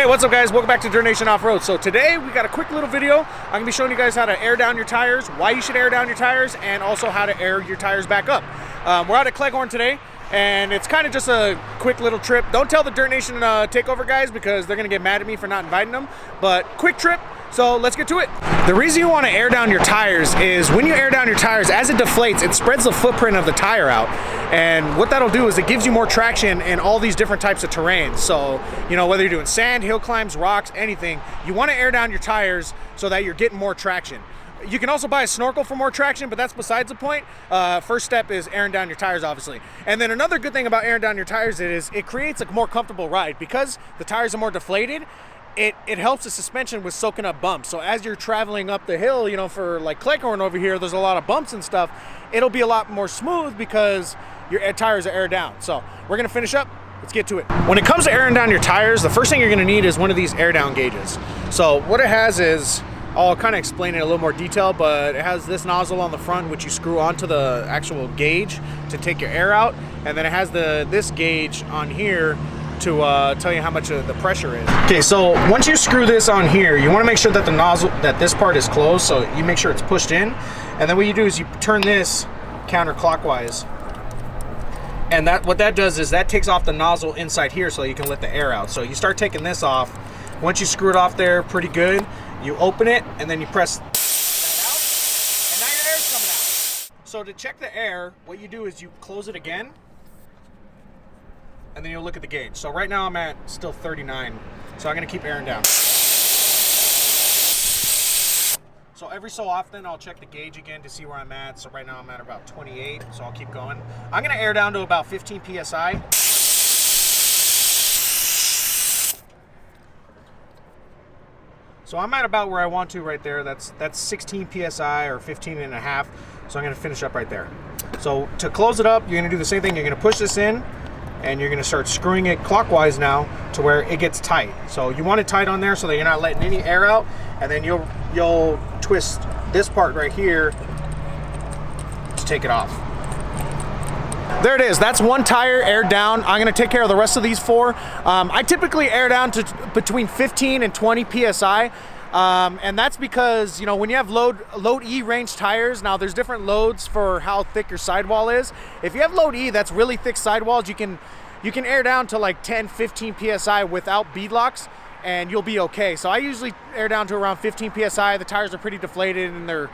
Hey, what's up guys? Welcome back to Dirtnation Off-Road. So today we got a quick little video. I'm going to be showing you guys how to air down your tires, why you should air down your tires, and also how to air your tires back up. We're out at Cleghorn today, and it's kind of just a quick little trip. Don't tell the Dirtnation takeover guys because they're going to get mad at me for not inviting them, but quick trip. So let's get to it. The reason you want to air down your tires is when you air down your tires, as it deflates, it spreads the footprint of the tire out. And what that'll do is it gives you more traction in all these different types of terrains. So, you know, whether you're doing sand, hill climbs, rocks, anything, you want to air down your tires so that you're getting more traction. You can also buy a snorkel for more traction, but that's besides the point. First step is airing down your tires, obviously. And then another good thing about airing down your tires is it creates a more comfortable ride. Because the tires are more deflated, it helps the suspension with soaking up bumps. So as you're traveling up the hill, you know, for like Cleghorn over here, there's a lot of bumps and stuff. It'll be a lot more smooth because your tires are aired down. So we're gonna finish up. Let's get to it. When it comes to airing down your tires, the first thing you're gonna need is one of these air down gauges. So what it has is, I'll kind of explain it in a little more detail, but it has this nozzle on the front which you screw onto the actual gauge to take your air out, and then it has this gauge on here to tell you how much the pressure is. Okay, so once you screw this on here, you want to make sure that the nozzle, that this part is closed, so you make sure it's pushed in, and then what you do is you turn this counterclockwise, and what that does is that takes off the nozzle inside here so you can let the air out. So you start taking this off. Once you screw it off there pretty good, you open it and then you press that out, and now your air's coming out. So to check the air, what you do is you close it again, and then you'll look at the gauge. So right now I'm at still 39, so I'm gonna keep airing down. So every so often I'll check the gauge again to see where I'm at. So right now I'm at about 28, so I'll keep going. I'm gonna air down to about 15 PSI. So I'm at about where I want to right there. That's 16 PSI or 15 and a half. So I'm gonna finish up right there. So to close it up, you're gonna do the same thing. You're gonna push this in, and you're gonna start screwing it clockwise now to where it gets tight. So you want it tight on there so that you're not letting any air out, and then you'll twist this part right here to take it off. There it is, that's one tire aired down. I'm gonna take care of the rest of these four. I typically air down to between 15 and 20 PSI. And that's because, you know, when you have load E range tires, now there's different loads for how thick your sidewall is. If you have load E, that's really thick sidewalls, you can air down to like 10, 15 PSI without beadlocks, and you'll be okay. So I usually air down to around 15 PSI. The tires are pretty deflated and they're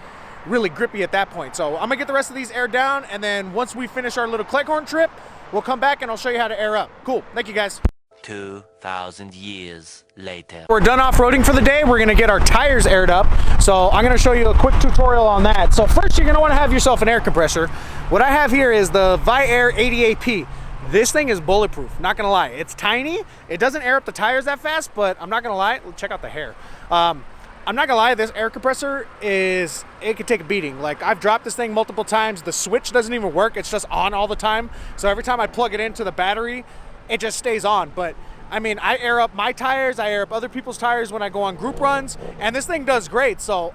really grippy at that point. So I'm gonna get the rest of these aired down, and then once we finish our little Cleghorn trip, we'll come back and I'll show you how to air up. Cool, thank you guys. 2,000 years later. We're done off-roading for the day. We're gonna get our tires aired up. So I'm gonna show you a quick tutorial on that. So first you're gonna wanna have yourself an air compressor. What I have here is the Viair 88P. This thing is bulletproof, not gonna lie. It's tiny, it doesn't air up the tires that fast, but I'm not gonna lie, check out the hair. I'm not gonna lie, this air compressor it could take a beating. Like, I've dropped this thing multiple times. The switch doesn't even work, it's just on all the time. So every time I plug it into the battery, it just stays on. But I mean, I air up my tires, I air up other people's tires when I go on group runs, and this thing does great. So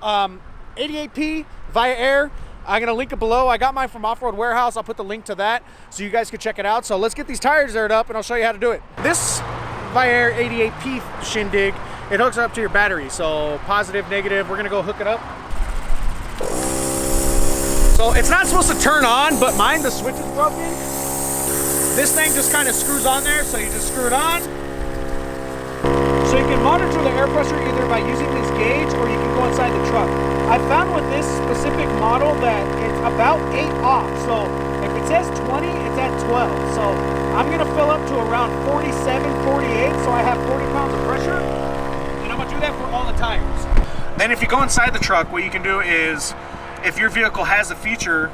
88P Viair, I'm gonna link it below. I got mine from Off-Road Warehouse. I'll put the link to that so you guys can check it out. So let's get these tires aired up and I'll show you how to do it. This Viair 88P shindig, it hooks up to your battery. So positive, negative, we're gonna go hook it up. So it's not supposed to turn on, but mine, the switch is broken. This thing just kind of screws on there, so you just screw it on. So you can monitor the air pressure either by using this gauge or you can go inside the truck. I found with this specific model that it's about 8 off. So if it says 20, it's at 12. So I'm gonna fill up to around 47, 48, so I have 40 pounds of pressure. And I'm gonna do that for all the tires. Then if you go inside the truck, what you can do is, if your vehicle has a feature,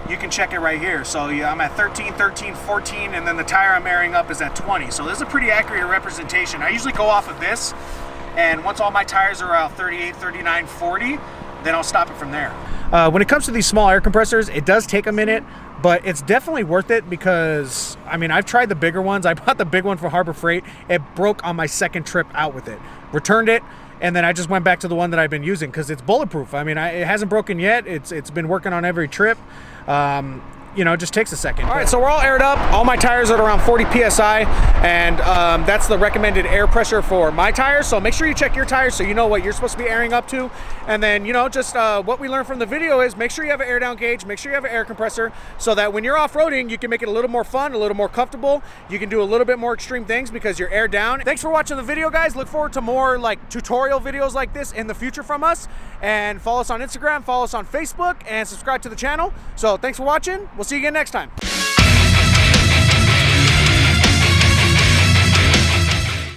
you can check it right here. So yeah, I'm at 13, 13, 14, and then the tire I'm airing up is at 20. So this is a pretty accurate representation. I usually go off of this, and once all my tires are around 38, 39, 40, then I'll stop it from there. When it comes to these small air compressors, it does take a minute, but it's definitely worth it because, I mean, I've tried the bigger ones. I bought the big one for Harbor Freight. It broke on my second trip out with it. Returned it, and then I just went back to the one that I've been using because it's bulletproof. I mean, it hasn't broken yet. It's been working on every trip. you know, it just takes a second. All right, so we're all aired up. All my tires are at around 40 PSI, and that's the recommended air pressure for my tires. So make sure you check your tires so you know what you're supposed to be airing up to. And then, you know, just what we learned from the video is make sure you have an air down gauge, make sure you have an air compressor, so that when you're off-roading, you can make it a little more fun, a little more comfortable. You can do a little bit more extreme things because you're air down. Thanks for watching the video, guys. Look forward to more like tutorial videos like this in the future from us. And follow us on Instagram, follow us on Facebook, and subscribe to the channel. So thanks for watching. We'll see you again next time.